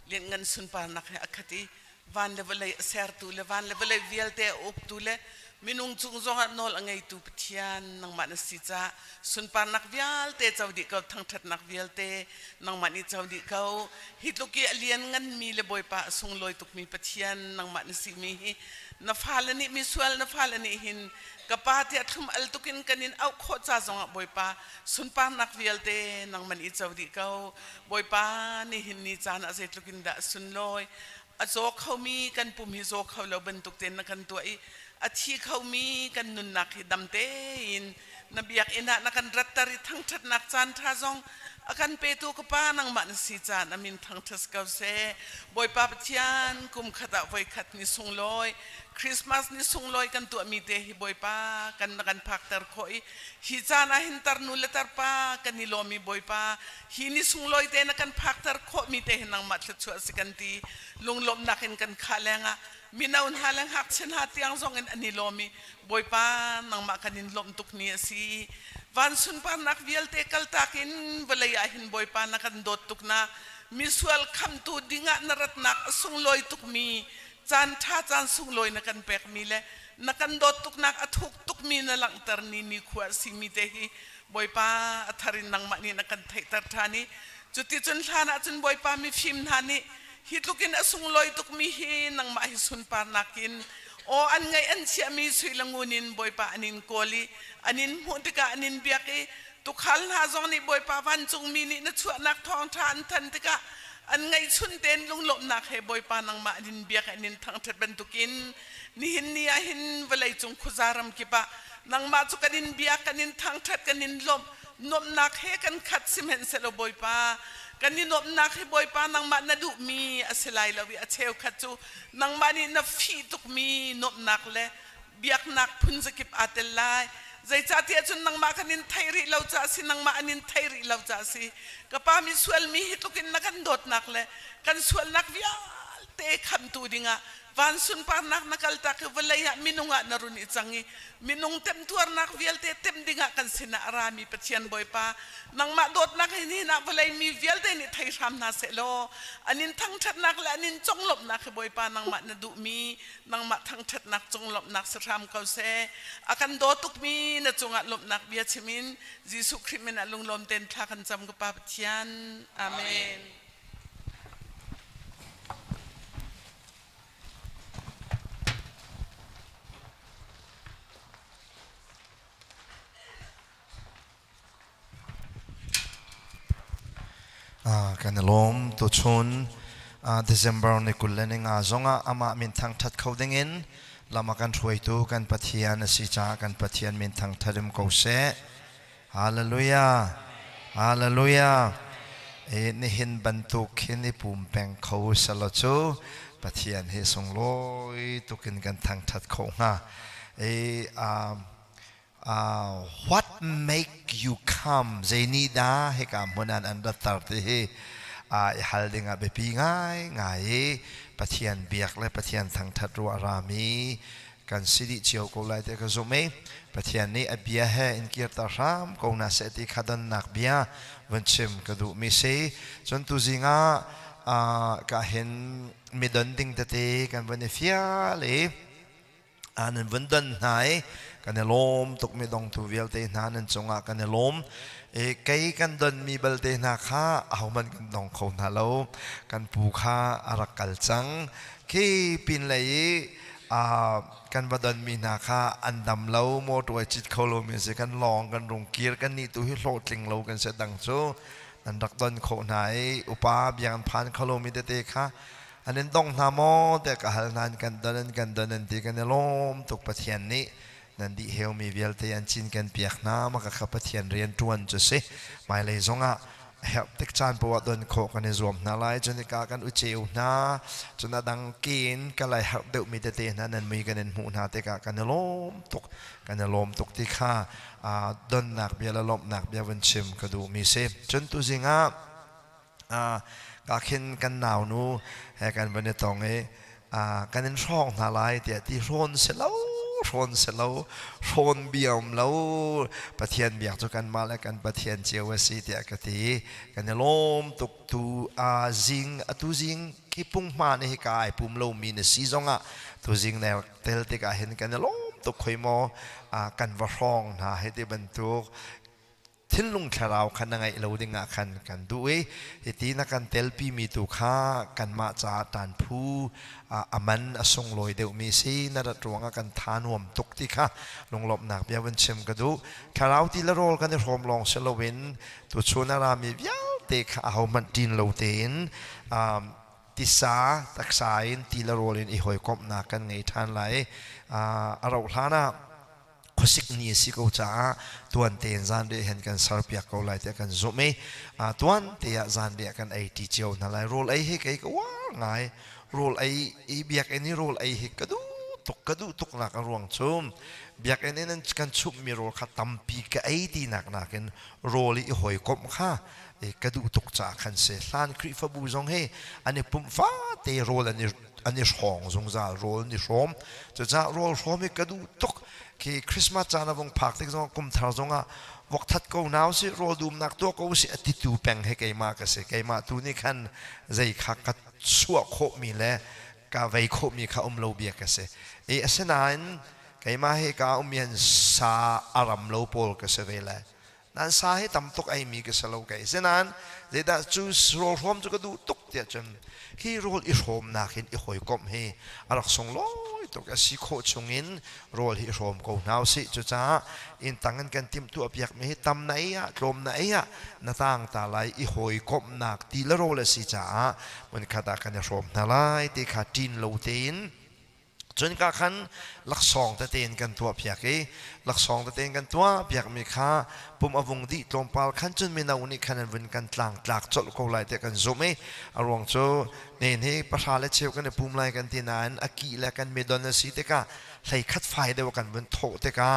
เลี้ยงเงินสุนปานักให้อคติวันเลเวลเสียร์ตูเลวันเลเวลเวียลเตออกตูเลมินุงจุงจงอันนอลอังไงตูปทียนนังมันสิจ้าสุนปานักเวียลเตเจ้าดิเขาทั้งทัดนักเวียลเตนังมันนี่เจ้าดิเขาฮิตลูกเลี้ยงเงินมีเลบอยปะส่งลอยตุกมีปทียนนังมันสิมีนับฟ้าเลนี่มีส่วนนับฟ้าเลนี่หินกับป้าที่ทุ่มอัลตุกินกันนินเอาโคจ้าจงบอยปะสุนปานักเวียลเตนังมันนี่เจ้าดิเขาบอยปะนี่หินนี่จานอาเซตุกินดาสุนลอยอาโจเขามีกันปุ่มฮิโจเขาเราบรรทุกเต็นนักกันตัวอีอาชีเขามีกันนุนนักฮิดำเตอินนบียักอินะนักกันรัตตาริทั้งทัดนักจานท่าจงอากันเปตูกป้านังมันสิจานอามินทั้งทัศเกาเซบอยป้าปฏิยันกุมขัดเอาไว้ขัดนิสุงลอยคริสต์มาสนิสุงลอยกันตัวมีเตฮิบอยป้ากันนักกันพักตาร์คอยฮิจานะหินตาร์นุเลตาร์ป้ากันนิโลมีบอยป้าฮินิสุงลอยเตนักกันพักตาร์คอยมีเตหินังมัดชัวสิกันตีลุงลมนักเห็นกันขาแรงะมีนาอุนหาแรงหักเช่นหาที่ยังส่งเงินอันนิโลมีบอยป้านังมากันนิลมตุกนี้สิวันสุนปานักเวียลเตกัลตากินเวลายาหินบอยป้านักกันโดดตุกนามิสวลคำตูดิงะนรัตนักส่งลอยตุกมีจานท่าจานส่งลอยนักกันเปกมีเลยนักกันโดดตุกนักอทุกตุกมีนหลังตรนีนิขวาสิมีเตหิบอยป้าอัทารินนังมันนี่นักกันไทยตรธานีจุดที่จนท่านะจนบอยป้ามีฟิมธานีฮิตลูกินอสุงลอยตุกมีหินังมาฮิสุนปานักินโออันไงอันเชียมีสุยลังุนินบอยป้าอันินโกลีอันินมุติกาอันินเบียกีตุกขัลหาจงนี่บอยป้าวันจงมีนี่นัชวนักทองทานทันติกาอันไงชุนเต้นลุงหลบนักให้บอยป้านังมาอันินเบียกอันินทั้งทัดบรรทุกินนี่หินนี่หินเวลัยจงคุจารมกิปะนังมาจุกันินเบียกันินทั้งทัดกันินลมนบนักให้กันขัดซิเมนเซลบอยป้ากันนี่นบนักให้บอยป้านังมานาดุมีอาศัยลาวิอาเชลขัดจูนังมานี่นาฟีตุกมีนบนักเล่เบียกนักพุนสกิปอาเตลไลใจจ่าที่จนนังมากันนินไทยริเลาจ่าสินังมาอันนินไทยริเลาจ่าสิกับป้ามีส่วนมีฮิตลุกินนักกันโดดนักเล่กันส่วนนักวิอาเตะคำตูดิงะวันสุนปานักนักกัลตาคือเวลายามินุงะนารุนิจังงี้มินุงเต็มตัวนักเวลเตเต็มดิงะกันสินารามีปัจจัยบ่อยป้านังมาโดดนักให้นี่นักเวลามีเวลเตนี่ไทยทำนาเสโลอันนี้ทั้งชัดนักและอันนี้จงหลบนักบ่อยป้านังมานาดุมีนังมาทั้งชัดนักจงหลบนักสรามเขาเสอากันโดดตุกมีนาจงหลบนักเบียชิมินยิสุคริมินาลุงลมเต็นทากันจำกับป้าปัจจัยอาเมนกันลมตัวชนDecember ในกุลเลนงาจงอามามินทางทัดเขาดึงอินลามากันช่วยตัวกันปะเทียนสิจ้ากันปะเทียนมินทางทัดมเขาเสฮาเลลูยาฮาเลลูยานี่เห็นบรรทุกเห็นนี่ปุ่มแปงเขาสละจูปะเทียนเฮส่งลอยตุกินกันทางทัดเขาฮะwhat make you come ใจนี้ได้ให้กับมันอันดับตัดที่ฮัลดิงาเบปีง่ายปะเทียนเบียกและปะเทียนทางทัดรัวรามีกันสิริเจียวกูไลเตก็สมัยปะเทียนนี้อเบียเฮอินเกียร์ตารามกูน่าเสติขัดันนักเบียวันชิมกระดูมิเซจนตุจิงาก็เห็นมีดันดิ้งเตะกันวันนี้ฟิอาเลยอันนั้นวันดันไหนกันลมตกไม่ต้องถูเวลเตนานันจงอากันลมไกกันดันมีเบลเตนาข้าเอามันกันต้องเขาหน้าเรากันผูกข้าอารักกัลจังคีปินเลยกันบัดนมีนาข้าอันดำเราโมตัวจิตเขาเรามีสิกันลองกันรงเกียร์กันนี่ตัวที่โลดลิงเรากันเสดังโซนันรักดันเขาไหนอุปาบยังผ่านเขาเรามีเตะข้าอันนั้นต้องทำโมแต่ก็หันนันกันดันที่กันลมตกปะเทียนนี้นั่นดิเฮลมีเวลเทียนชินกันเปียกน้ำมากับขับปะเทียนเรียนทวนจุดสิไม่เลยจงอ่ะเฮลติกจานประวัติโดนโคกันในรวมนาไลจนกากันอุจิวนาจนดังกินกันเลยเฮลเดือดมีเตะนั้นมีกันในหูนาเตกากันลมตกที่ข้าโดนหนักเบียร์ลมหนักเบียร์วันชิมก็ดูมีเซจนตุจิงอ่ะกาขินกันหนาวนู้ให้กันวันนี้ตรงกันในช่องนาไลเดียที่ร้อนเสร็จแล้ว ร นเสลาโรนเบียมแล้วปะเทียนเบียกจุกันมาแล้วกันปะเทียนเจียวสีเตียกตีกันเนี่ยล้มตุกตูจิงตูจิงคิปุ่งมาเนี่ยกายปุ่มโลมีเนี่ยซีจงตูจิงเนี่ยเตลติกาเห็นกันเนี่ยล้มตุกคอยมอกันวะรองนะให้ได้บรรทุกทิ้งลุงแค่เราคันยังไงเราดึงคันกันด้วยที่นักกันเตลปีมีตุค่ากันมาจากตันผู้มันส่งลอยเดียวมีสีนัดรวงกันทานวมตุกที่ค่ะลงหลบหนักเบียวันเชมกันดูแค่เราที่ละโรลกันในโรมลองเชลวินตัวชวนอารามีเยอะเด็กเอามันดินเราเต็นติสาตักสายที่ละโรลินอีหอยกบหนักกันไงทานไหลเราท่านะข้อสิกนี้สิเขาจะตัวเตียนจานเดียเห็นกันสารพิจเขาไล่เดียกันจุ่มตัวเตียจานเดียกันไอที่เจียวนั่นแหละโรลไอเฮกไอก็ว่าง่ายโรลไอเบียกไอนี่โรลไอเฮกกระดูตุกหนักรวงชุ่มเบียกไอนี่นั่นกันชุบมีโรลขัดตั้มปีกไอที่หนักกันโรลอีหอยกบค่ะกระดูตุกจากขันเสลานคริฟบูจงเฮอันนี้ปุ่มฟ้าเตโรลอันนี้ช่องจงจาโรลนี่ชมจะโรลชมกระดูตุกคือคริสต์มาสจานะวงพักที่จงกุมทารจงวักทัดกูนาวสิโรดูมนักตัวกูสิอติตูแปงให้ไกมากันสิไกมาตัวนี้ขันใจขักกัดชัวโคมีแลกาไวโคมีข้าโลเบียกันสิเสนั้นไกมาให้กามีนซาอารมโลโปลกันสิเวลานั้นสาให้ตำตกไอมีกันสโลไกเสนั้นเดี๋ยวจูสโรรวมจะก็ดูตกเดียจนที่โรลอิโรมนักเห็นอิหอยกบให้อารักส่งลอยตกสิโคชงอินโรลอิโรมกูนาวสิจุจ้าอินตั้งกันติมตัวเปียกไม่ให้ตำไหนกลมไหนนาตั้งตาไหลอิหอยกบนักตีละโรลสิจ้ามันขัดกันอิโรมนาไลตีขาดินโลเตนจนกระทั่งลักษองตะเตนกันตัวเพียกลักษองตะเตนกันตัวเพียกมีค่าปุ่มอวงดีตรงปาลขันจนมีนาอุนิขันวันกันต่างหลักจดกูไล่แต่กันโจมอารมณ์โจเนี่ยนี่ประชาและเชี่ยวกันในปุ่มไล่กันที่นั้นอากีและกันเมดอนสีเตกาไหลคัดไฟเดียวกันวันโถเตกา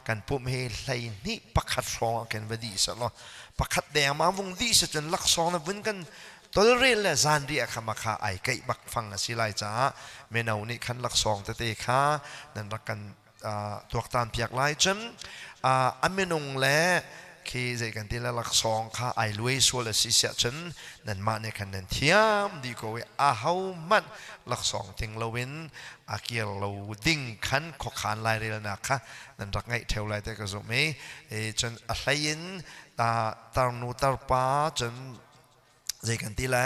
กันปุ่มเฮไหลนี่ปักขัดฟองกันวันดีสักล้อปักขัดแดงมาวงดีสัจนลักษองนั้นวันกันตัวเรื่องและจานเรียกขมาคาไอไก่บักฟังสิไลจ้าเมนูนี้ขันลักษองเตะขานั่นรักกันตัวตามเปียกไล่จนเมนูและคือใจกันที่ละลักษองขาไอลุยส่วนละสิเสียจนนั่นมาในขันนั้นเทียมดีกว่าเฮามันลักษองทิ้งเราเว้นเกี่ยวเราดิ้งขันขอขานลายเรียนนะคะนั่นรักไงเท่าไรแต่ก็สมัยจนอะไรยินตานูตาป้าจนใจกันที่ไร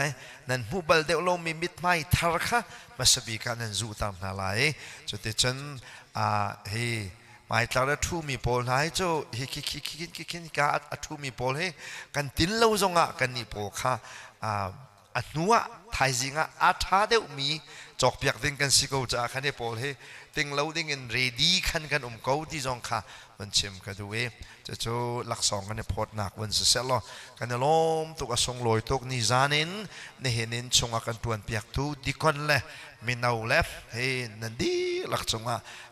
นั่นผู้บาลเดวเรามีมิตรไม่ทาร์ค่ะมาสบีกันนั่นจู่ตามนาไลจุดที่ฉันเฮ้ไม่ทาร์ทูมีโพลไหนจู่เฮ้คิดกันทูมีโพลเฮ้กันตินเราจงกันนี่โพค่ะนัวไทยจริงท้าเดวมีจอกเปียกดิ้งกันสิกูจะกันนี่โพลเฮ้ดิ้งเราดิ้งกันเรดี้กันเขาที่จงค่ะวันเชื่อมกันด้วยจะโจหลักสองกันในพอดหนักวันเสร็จแล้วกันในล้มตุกส่งลอยตุกนิจานินในเห็นชงกันตัวนเปียกตูดีคนเลยมินเอาเล็บเฮ้นันดีหลักสง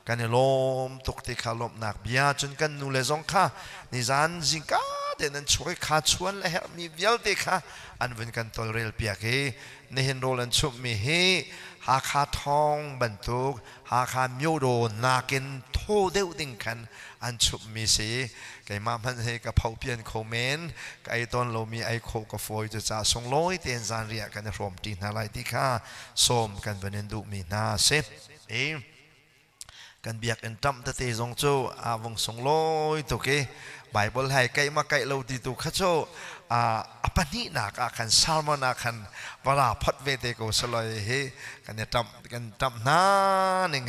กันในล้มตุกที่ขาลมหนักเบียจนกันนูเลจงค่ะนิจานจิงก้าเด่นนั้นช่วยขาชวนเลยมีเบียลเด็กค่ะอันเป็นกันตัวเรลเปียกเฮ้ในเห็นโรลันชุบมีเฮหาคาทองบรรทุกหาคามิโอโดนาเกนโทเดวดิ้งกันอันชุบมีสีไก่มาพันเฮกับเผาเปลี่ยนโคเมนไก่ตอนเรามีไอโคกับฟอยจะจ่าส่งลอยเตียนจานเรียกันในรวมตีนอะไรที่ข้าส้มกันวันนี้ดูมีนาเซกันเบียกกันจำตะเตจงโจวงส่งลอยตุกไบเบิลให้ไก่มาไก่เราตีตุกข้าโจปนินักกันซาลมนักกันเวลาพัดเวทีก็สลายเฮกันเนี่ยจำน้าหนึ่ง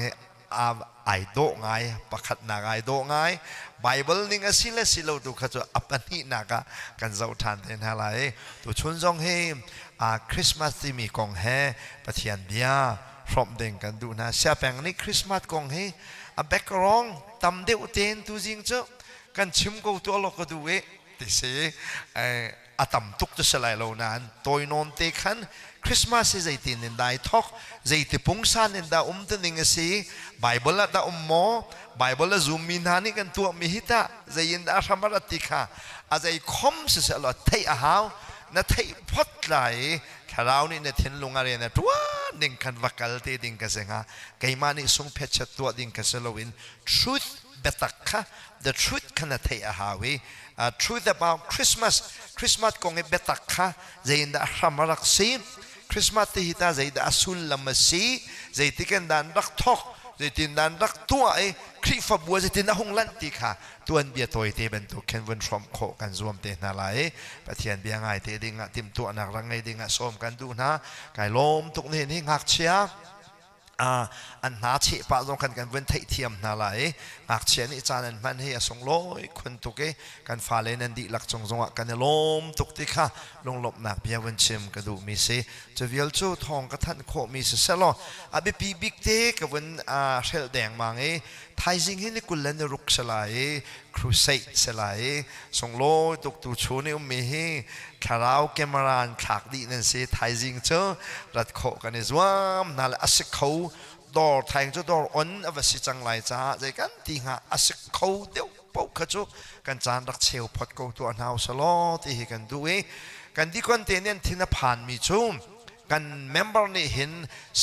ไอโดง่ายประคัดนักไอโดง่ายไบเบิลนี่ก็สิเลสิโลดูข้าจะปนินักกันเจ้าทานเห็นอะไรตัวชนจงเฮคริสต์มาสที่มีกองเฮปะเทียนเบียพร้อมเด้งกันดูนะเสียแปงนี่คริสต์มาสกองเฮแบกร้องตำเดียวเต้นตัวจริงเจ้ากันชิมกูตัวเราก็ดูที่เสียตัมตุกจะสลายเรานั้นตัวนอนเตคันคริสต์มาสใจตีนินได้ทอกใจตีพงศานินได้ตันนิงสีไบเบิลละหมอไบเบิลละซูมินานี่กันตัวมิหิตาใจยินได้ธรรมรัติค่ะอาใจคมเสียละเทียหาวนั่นเทียพัดไหลแค่ ถ้าเรานี่เนี่ยเห็นลุงอะไรเนี่ยตัวดิ่งกันวักลเตดิ่งกันเสงะไกมานี่ส่งเพชรตัวดิ่งกันเสลวิน truth เบตักค่ะ the truth ขนาดเทียหาวิ truth about Christmas คงเบตักค่ะจะยินดาฮามารักซีคริสต์มาสที่ฮิตาจะยินดาสุลลามัสีจะยินที่กันดานรักทอกจะยินดานรักตัวคริฟบัวจะยินดาหงลันติค่ะตัวเบียตัวเตเป็นตัวเคนวันชมโคกันรวมเตนาไลปะเทียนเบียงไงเตดิ่งติมตัวนักรังไงดิ่งส้มกันดูนะไก่ลมตุกนี่นี่หักเชียอันหาเชปะตรงกันวันไทยเทียมนาไลหักเชียนี่จานันมันให้ส่งลอยคนตุกกันฟ้าเลนันดีหลักจงกันลมตุกติค่ะลงหลบหนักเบียวันชิมกระดูมีเสจะเวียลจูทองกระทันโคมีเสลออบิปีบิ๊กเตกับวันเชลแดงมังไทยจริงที่นี่กุลเลนรุกสลายครูเซสลายส่งลอยตุกตูชูนี่มีคาราวเกมรานขากดีนั่นสิไทยจริงเจอรัดโคกันในสวามนั่นแหละอาศัยเขาดอร์ไทยจะดอร์อ่อนอวสิจังไรจ้าใจกันที่หาอาศัยเขาเดียวปกขจุกันจานรักเชลพอดกูตัวหนาวสลอที่กันดูกันที่คนเตียนที่นับผ่านมีจุ่มกันเมมเบอร์นี่เห็น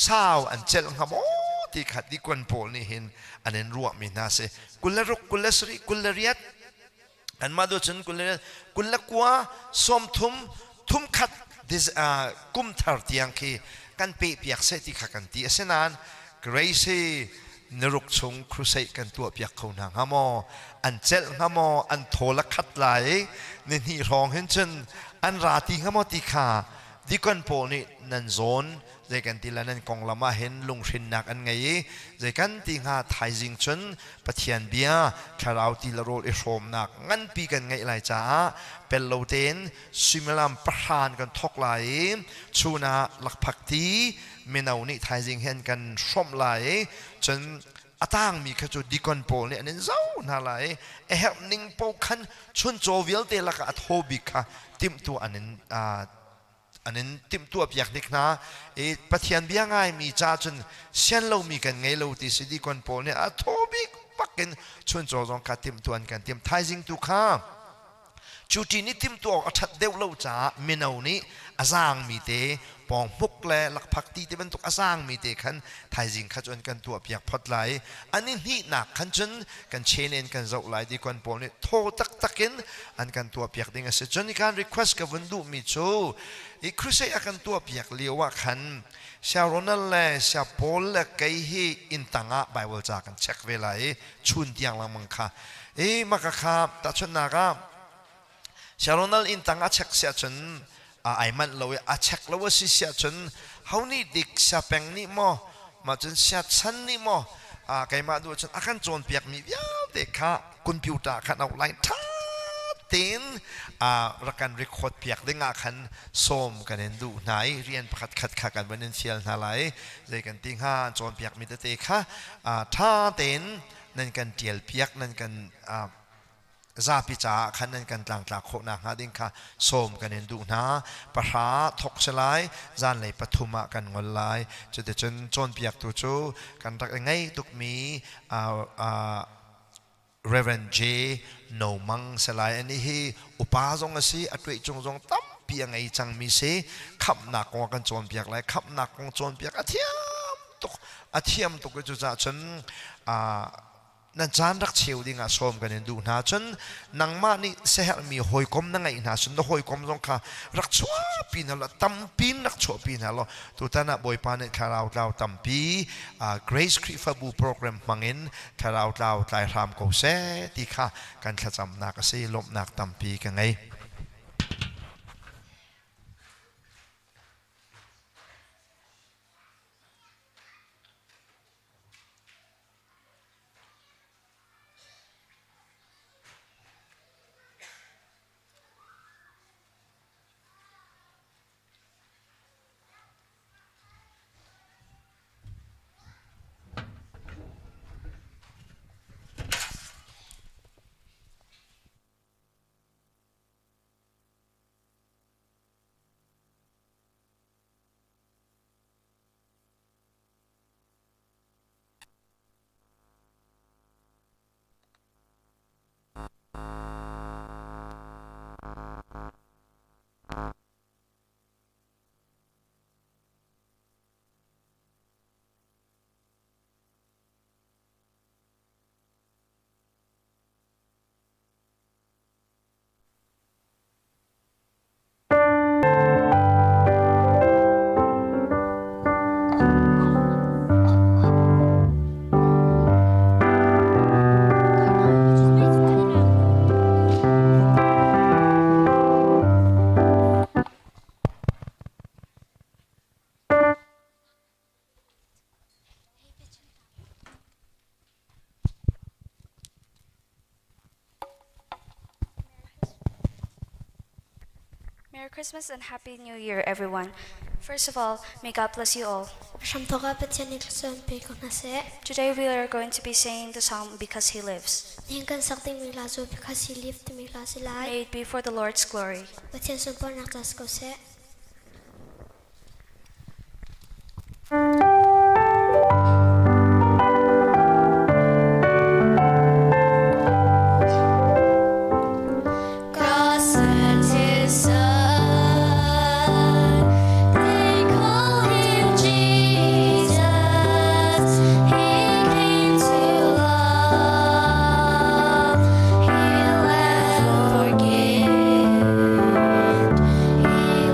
สาวอันเจลครับโอ้ที่ขัดที่คนโพลนี่เห็นอันนั้นรัวมีนาเสกุลรุกกุลสรีกุลเรียดอันมาดูฉันกุลกัวสมทุมขัดดิสกุมทาร์ที่ยังคีกันเปียกเสที่ขัดกันที่เสนานเกรซี่นรุกชงครุเซกันตัวเปียกเขาหนังฮามออันเจลฮามออันโทลขัดไหลนี่ร้องเห็นฉันอันราตีฮามอติขาดิกันโพนี่นันโซนใจกันที่ละนั้นกองละมาเห็นลุงชินนักอันไงใจกันที่หาไทยจิงชนปะเทียนเบียคาราวที่ละโรดอิโรมนักงั้นปีกันไงไรจ้าเป็นโลเทนซิมลามประธานกันทอกไหลชูนาหลักผักทีเมนานี่ไทยจิงเห็นกันส้มไหลจนอาตั้งมีขจุดดิกันโพเนี่ยนั่นเจ้าน่าไหลเฮนิงโปคันชนโจวิลเตลักอัทโฮบิกะติมตัวอันนั้นอันนั้นติมตัวเปียกนิกนะปะเทียนเบียงไงมีจ้าจนเช่นเรามีกันไงเราที่สิดีกันโปเนี่ยอัทโฮบิกปักกันชนโจจงกัดติมตัวกันติมไทยจิงตุข้าจุดนี้ติมตัวอัดเดวเราจ้าเมนานี้อาจางมีเตปองมุกแลหลักพักตีที่เป็นตุกอาจางมีเตขันไทยจิงขจนกันตัวเปียกพอดไหลอันนี้นี่หนักขันจนกันเชนเองกันเจ้าไหลดีกว่าปนเนี่ยโทตักกินอันกันตัวเปียกดิ่งเสียจนในการ request กับวันดูมีโจอีครุเซอกันตัวเปียกเลี้ยวว่าขันชาวโรนัลและชาวโปลและไกฮีอินตังะไบเบิลจากกันเช็คเวลาชุนที่ยังลังมังค่ะมากค่ะตัดชนนากาชาวโรนัลอินตังะเช็คเสียจนไอ้มันเราอาเช็คเราว่าสิเสียจนเขานี่ดิกเสียแปงนี่มั่วมาจนเสียชันนี่มั่วไก่มาดูจนอาการโจรเปียกมียาวเด็กค่ะคอมพิวเตอร์ขันเอาไลน์ทัดตีนรักกันรีคอร์ดเปียกได้งาขันส้มกันเห็นดูไหนเรียนขัดกันวันนี้เชียร์นาไลใจกันติ้งห้าโจรเปียกมีแต่เด็กค่ะท่าเต้นนั่นกันเจียลเปียกนั่นกันซาพิจาขันนั้นกันต่างๆโคนักหาดิ้งค่ะส้มกันเห็นดูนะปะหาทกสลายจานเลยปฐุมะกันงอนลายจะเดจนโจนเปียกตัวจูกันรักยังไงตุกมีReverend J โนมังสลายอันนี้ฮีอุปาจงสิอัตวิจงตั้มเปียงไอจังมีเสขับหนักกว่ากันโจนเปียกไรขับหนักกว่าโจนเปียกอาเทียมตุกก็จะจนนั่นจานรักเชียวดิ่งส้มกันดูนะจนนังมานี่เสียมีหอยคมนั่งไงนะจนหอยคมตรงค่ะรักชัวปีนั่นละตั้มปีนรักชัวปีนั่นละตัวท่านบอยปานคาราเราตั้มปี Grace Crifabu Program มังอินคาราเราไตรรามโกเซที่ค่ะการขจำนักเสียลมนักตั้มปีกันไง Merry Christmas and Happy New Year, everyone. First of all, may God bless you all. Today we are going to be singing the song Because He Lives. May it be for the Lord's glory. God sent His Son, they call Him Jesus. He came to love, heal and forgive. He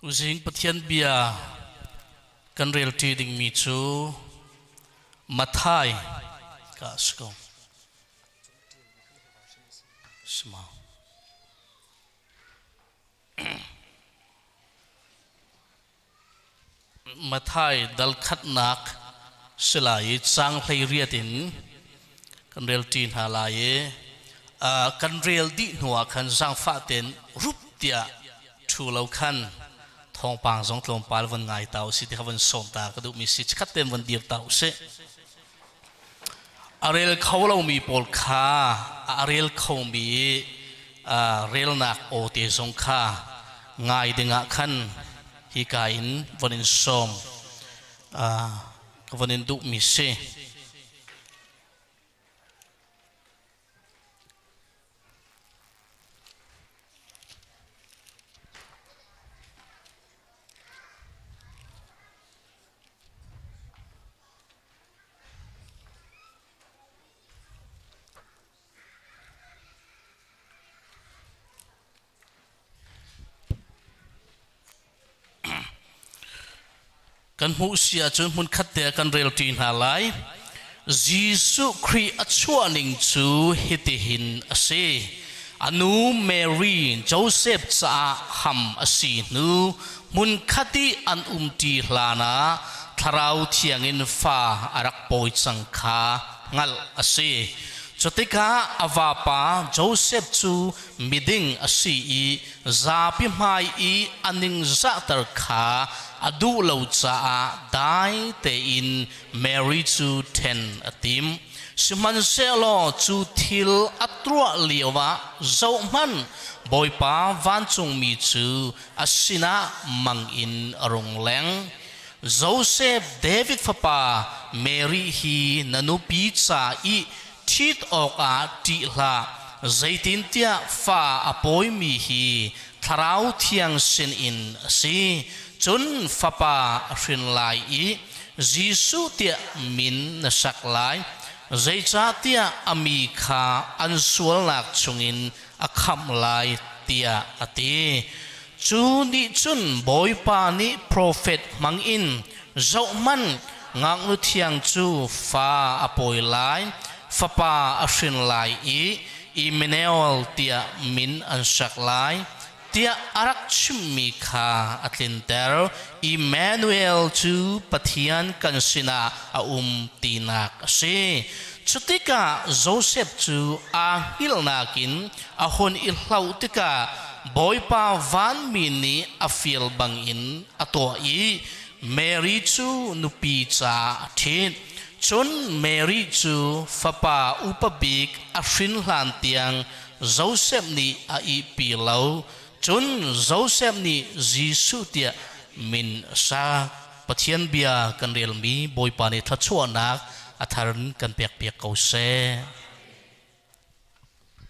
Using pathian bia kan rel ti ding mi chu mathai ka sko small mathai dal khat nak silai chang hlei riatin kan rel tin halai kan rel di nuwa khan sang fa ten rup tia thu lo khan thong pang song tlom pal van ngai tau si ti khavan som ta ka du mi si khat tem van dir tau se arel khawlo mi pol kha arel khaw mi rel nak o te song kha ngai dinga khan hi ka in vanin som ka vanin du mi se kan mu sia chun mun khat te kan rel tin halai Jesu Christ achua ning chu hitihin ase anu Mary Joseph cha ham asi nu mun khati an ti hlana tharau thiangin fa arak poi changkha ngal ase chotika avapa Joseph chu miding asi I zapi mai I aning za tar kha adu lo cha dai te in Mary chu ten atim siman selo chu thil atrua liwa zo man boipa van chung mi chu asina mang in arong leng Joseph David fapa Mary hi nanupi cha I thit oka ti la zaitin tia fa apoi mi hi tharau thiang sin in si chun fapa hrin lai I Jesu tia min na sak lai zai cha tia ami kha an sual nak chungin akham lai tia ati chu ni chun boy pa ni prophet mang in zo man ngang nu thiang chu fa apoi lai fapa hrin lai I Emmanuel tia min an sak lai tia arak chimmi kha atlinter Emmanuel chu pathian kansina tinak se chutika Joseph chu a hilnakin ahon ilhlau tika boipa van mini afil bangin ato I Mary chu nupi cha thin chun Mary chu fapa upabik afrin hlan tiang Joseph ni a I pilau chun Joseph ni Jesu tia min sa pathian bia kan rel mi boipa ni thachua nak atharin kan pek kau se